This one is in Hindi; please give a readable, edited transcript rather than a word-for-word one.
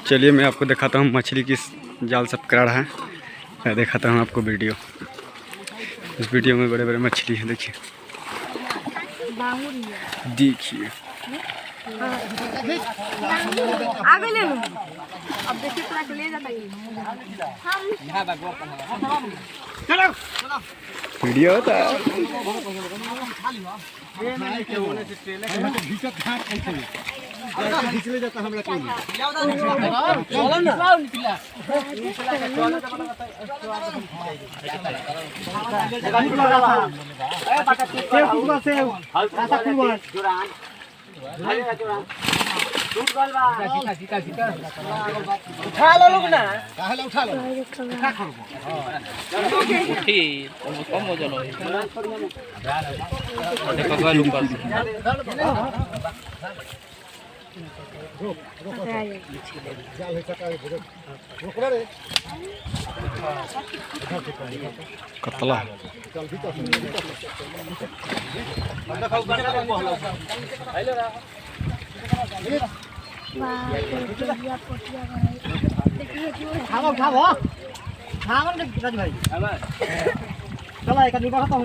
चलिए मैं आपको दिखाता हूँ मछली किस जाल से पकड़ा रहा है। मैं दिखाता हूँ आपको वीडियो। इस वीडियो में बड़े बड़े मछली हैं, देखिए देखिए। आगे ले लो। अब देखिए पूरा ले जाता है। चलो वीडियो होता है। उठा लो लोग ना, उठा लो उठी कम हो चलो पकड़ ऊपर कतला चलो एक आदमी बढ़ाता हूँ